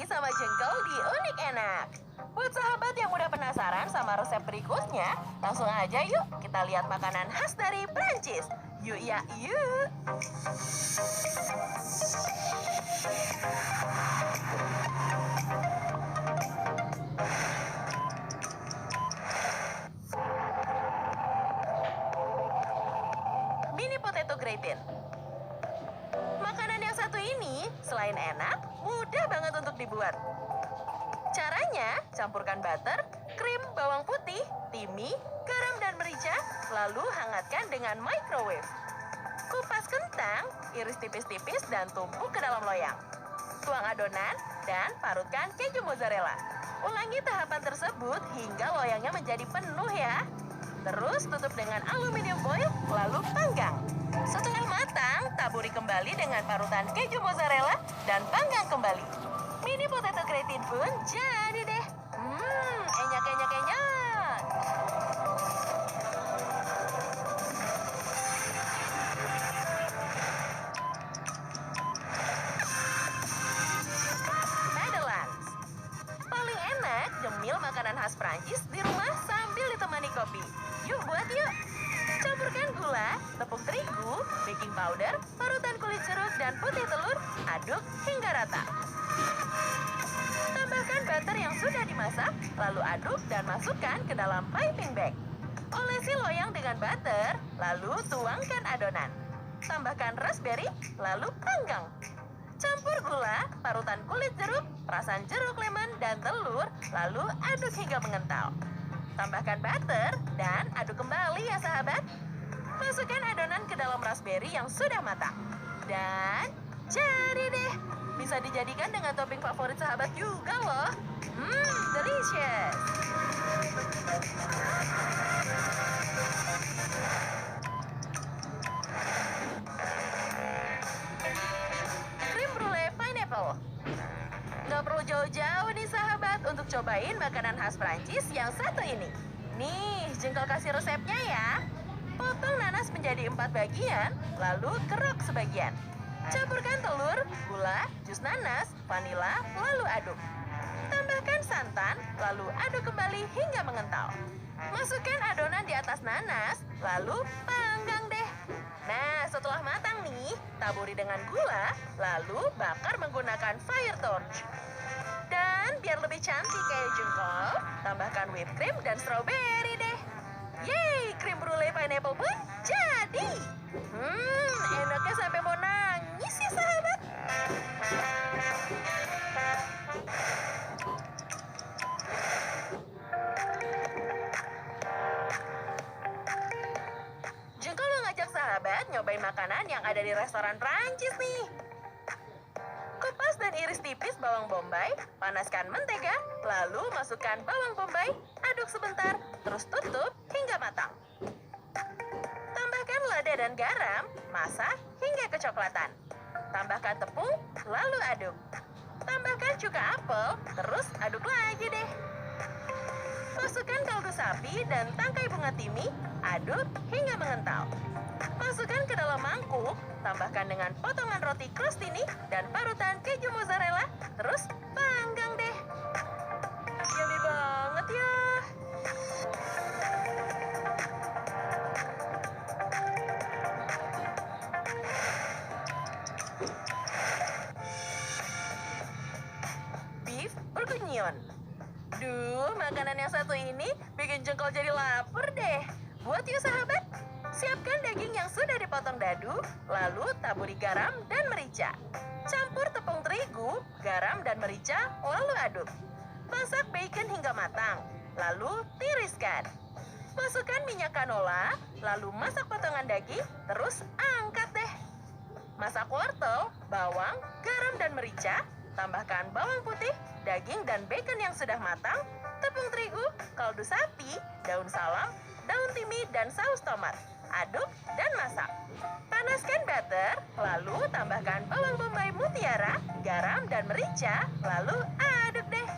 sama jengkol di Unik Enak. Buat sahabat yang udah penasaran sama resep berikutnya, langsung aja yuk kita lihat makanan khas dari Prancis. Yuk ya, yuk. Mini potato gratin. Makanan yang satu ini, selain enak, mudah banget untuk dibuat. Caranya, campurkan butter, krim, bawang putih, timi, garam dan merica, lalu hangatkan dengan microwave. Kupas kentang, iris tipis-tipis dan tumpuk ke dalam loyang. Tuang adonan dan parutkan keju mozzarella. Ulangi tahapan tersebut hingga loyangnya menjadi penuh ya. Terus tutup dengan aluminium foil, lalu panggang. Setelah matang, taburi kembali dengan parutan keju mozzarella dan panggang kembali. Mini potato gratin pun jadi deh. Enyak, enyak, enyak. Netherlands. Paling enak nyemil makanan khas Prancis di rumah sambil ditemani kopi. Yuk buat yuk. Campurkan gula, tepung terigu, baking powder, parutan kulit jeruk, dan putih telur. Aduk hingga rata. Tambahkan butter yang sudah dimasak, lalu aduk dan masukkan ke dalam piping bag. Olesi loyang dengan butter, lalu tuangkan adonan. Tambahkan raspberry, lalu panggang. Campur gula, parutan kulit jeruk, perasan jeruk lemon, dan telur, lalu aduk hingga mengental. Tambahkan butter dan aduk kembali ya sahabat. Masukkan adonan ke dalam raspberry yang sudah matang. Dan jadi deh. Bisa dijadikan dengan topping favorit sahabat juga loh. Delicious. Krim brulee pineapple. Nggak perlu jauh-jauh nih sahabat untuk cobain makanan khas Prancis yang satu ini. Nih, jengkol kasih resepnya ya. Potong nanas menjadi 4 bagian, lalu kerok sebagian. Campurkan telur, gula, jus nanas, vanila, lalu aduk. Tambahkan santan, lalu aduk kembali hingga mengental. Masukkan adonan di atas nanas, lalu panggang deh. Nah, setelah matang nih, taburi dengan gula, lalu bakar menggunakan fire torch. Dan biar lebih cantik kayak jengkol, tambahkan whipped cream dan strawberry deh. Yeay, krim brulee pineapple pun jadi. Enaknya sampai mau nangis ya sahabat. Jengkol mengajak sahabat nyobain makanan yang ada di restoran Prancis nih. Kupas dan iris tipis bawang bombay, panaskan mentega, lalu masukkan bawang bombay, aduk sebentar, terus tutup hingga matang. Tambahkan lada dan garam, masak hingga kecoklatan. Tambahkan tepung, lalu aduk. Tambahkan cuka apel, terus aduk lagi deh. Masukkan kaldu sapi dan tangkai bunga timi, aduk hingga mengental. Masukkan ke dalam mangkuk, tambahkan dengan potongan roti crostini dan parutan keju mozzarella, terus panggang deh. Yummy banget ya. Beef bourguignon. Duh, makanan yang satu ini bikin jengkol jadi lapar deh. Buat yuk sahabat. Siapkan daging yang sudah dipotong dadu, lalu taburi garam dan merica. Campur tepung terigu, garam dan merica, lalu aduk. Masak bacon hingga matang, lalu tiriskan. Masukkan minyak canola, lalu masak potongan daging, terus angkat deh. Masak wortel, bawang, garam dan merica, tambahkan bawang putih, daging dan bacon yang sudah matang, tepung terigu, kaldu sapi, daun salam, daun timi dan saus tomat. Aduk dan masak. Panaskan butter, lalu tambahkan bawang bombay mutiara, garam dan merica, lalu aduk deh.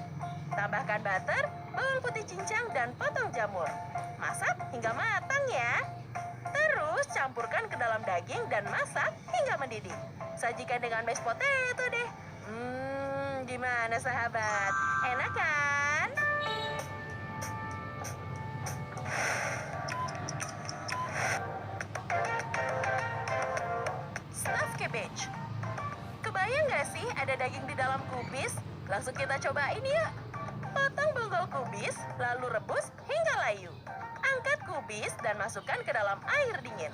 Tambahkan butter, bawang putih cincang dan potong jamur. Masak hingga matang ya. Terus campurkan ke dalam daging dan masak hingga mendidih. Sajikan dengan mashed potato deh. Gimana sahabat? Enak kan? Stuffed cabbage. Kebayang nggak sih ada daging di dalam kubis? Langsung kita cobain yuk. Potong bonggol kubis, lalu rebus hingga layu. Angkat kubis dan masukkan ke dalam air dingin.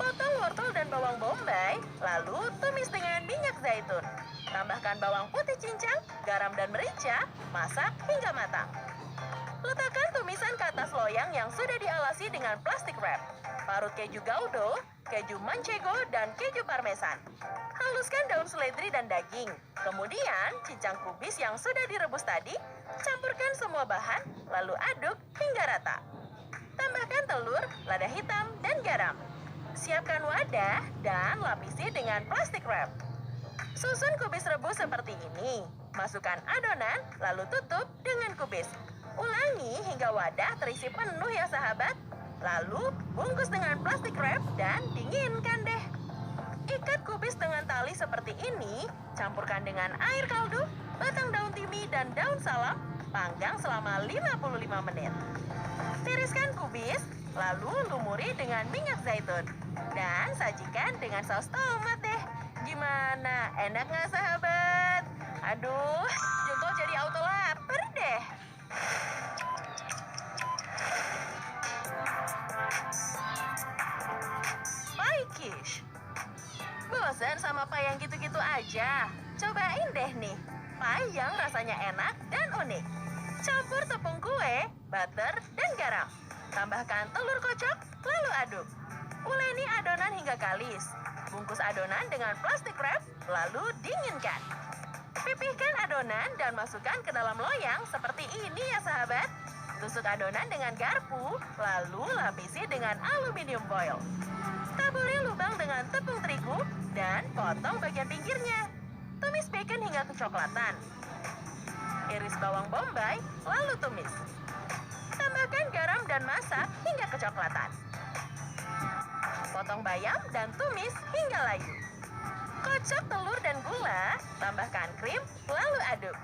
Potong wortel dan bawang bombay, lalu tumis dengan minyak zaitun. Tambahkan bawang putih cincang, garam dan merica, masak hingga matang. Letakkan tumisan ke atas loyang yang sudah dialasi dengan plastik wrap. Parut keju gouda, keju manchego, dan keju parmesan. Haluskan daun seledri dan daging. Kemudian, cincang kubis yang sudah direbus tadi, campurkan semua bahan, lalu aduk hingga rata. Tambahkan telur, lada hitam, dan garam. Siapkan wadah dan lapisi dengan plastik wrap. Susun kubis rebus seperti ini. Masukkan adonan, lalu tutup dengan kubis. Ulangi hingga wadah terisi penuh ya sahabat. Lalu bungkus dengan plastik wrap dan dinginkan deh. Ikat kubis dengan tali seperti ini, campurkan dengan air kaldu, batang daun timi dan daun salam, panggang selama 55 menit. Tiriskan kubis, lalu lumuri dengan minyak zaitun. Dan sajikan dengan saus tomat deh. Gimana? Enak nggak sahabat? Aduh, jengkol jadi auto lapar deh. Pie quiche. Bosan sama pie yang gitu-gitu aja? Cobain deh nih, pie yang rasanya enak dan unik. Campur tepung kue, butter, dan garam. Tambahkan telur kocok, lalu aduk. Uleni adonan hingga kalis. Bungkus adonan dengan plastik wrap, lalu dinginkan. Pipihkan adonan dan masukkan ke dalam loyang seperti ini ya sahabat. Tusuk adonan dengan garpu, lalu lapisi dengan aluminium foil. Taburi lubang dengan tepung terigu dan potong bagian pinggirnya. Tumis bacon hingga kecoklatan. Iris bawang bombay, lalu tumis. Tambahkan garam dan masak hingga kecoklatan. Potong bayam dan tumis hingga layu. Kocok telur dan gula, tambahkan krim, lalu aduk.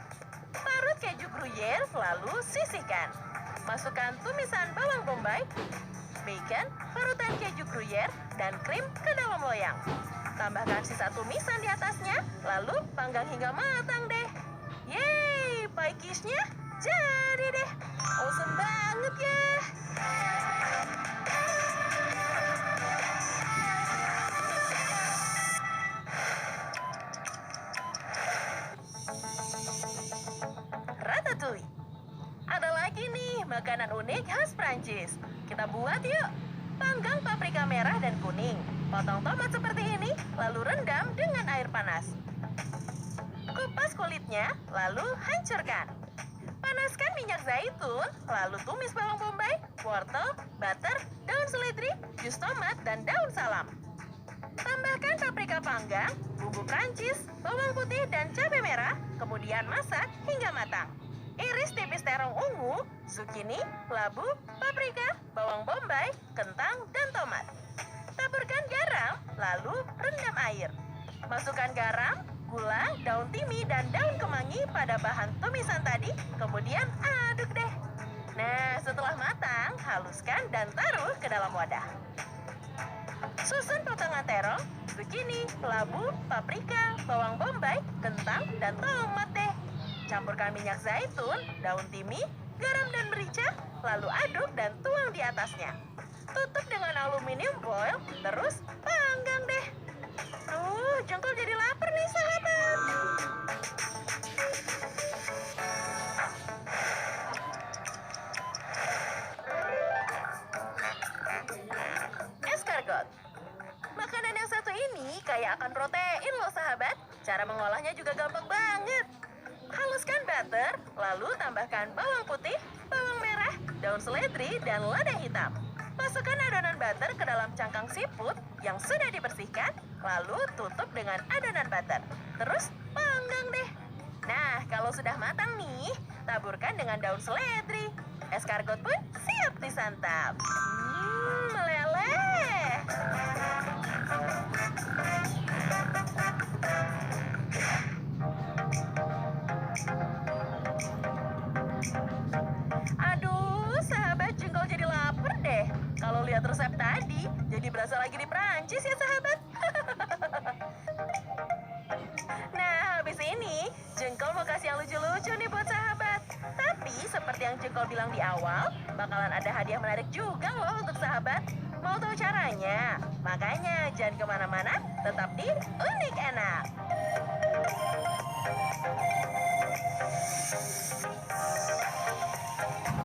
Parut keju gruyere, lalu sisihkan. Masukkan tumisan bawang bombay, bacon, parutan keju gruyere, dan krim ke dalam loyang. Tambahkan sisa tumisan di atasnya, lalu panggang hingga matang deh. Yeay, pie quiche-nya jadi deh. Awesome banget ya. Ratatouille. Ada lagi nih makanan unik khas Prancis. Kita buat yuk. Panggang paprika merah dan kuning. Potong tomat seperti ini, lalu rendam dengan air panas. Kupas kulitnya, lalu hancurkan. Panaskan minyak zaitun, lalu tumis bawang bombay, wortel, butter, daun seledri, jus tomat, dan daun salam. Tambahkan paprika panggang, bumbu Prancis, bawang putih, dan cabai merah, kemudian masak hingga matang. Iris tipis terong ungu, zucchini, labu, paprika, bawang bombay, kentang, dan tomat. Taburkan garam, lalu rendam air. Masukkan garam, gula, daun timi, dan daun kemangi pada bahan tumisan tadi, kemudian aduk deh. Nah, setelah matang, haluskan dan taruh ke dalam wadah. Susun potongan terong, zucchini, labu, paprika, bawang bombay, kentang, dan tomat deh. Campurkan minyak zaitun, daun timi, garam dan merica, lalu aduk dan tuang di atasnya. Tutup dengan aluminium foil, terus panggang deh. Jengkol jadi lapar nih sahabat. Escargot. Makanan yang satu ini kaya akan protein loh sahabat. Cara mengolahnya juga gampang banget. Haluskan butter, lalu tambahkan bawang putih, bawang merah, daun seledri, dan lada hitam. Masukkan adonan butter ke dalam cangkang siput yang sudah dibersihkan, lalu tutup dengan adonan butter. Terus panggang deh. Nah, kalau sudah matang nih, taburkan dengan daun seledri. Escargot pun siap disantap. Meleleh. lihat resep tadi, jadi berasa lagi di Prancis ya sahabat. Nah, habis ini, Jengkol mau kasih yang lucu-lucu nih buat sahabat. Tapi, seperti yang Jengkol bilang di awal, bakalan ada hadiah menarik juga loh untuk sahabat. Mau tahu caranya? Makanya, jangan kemana-mana, tetap di Unik Enak.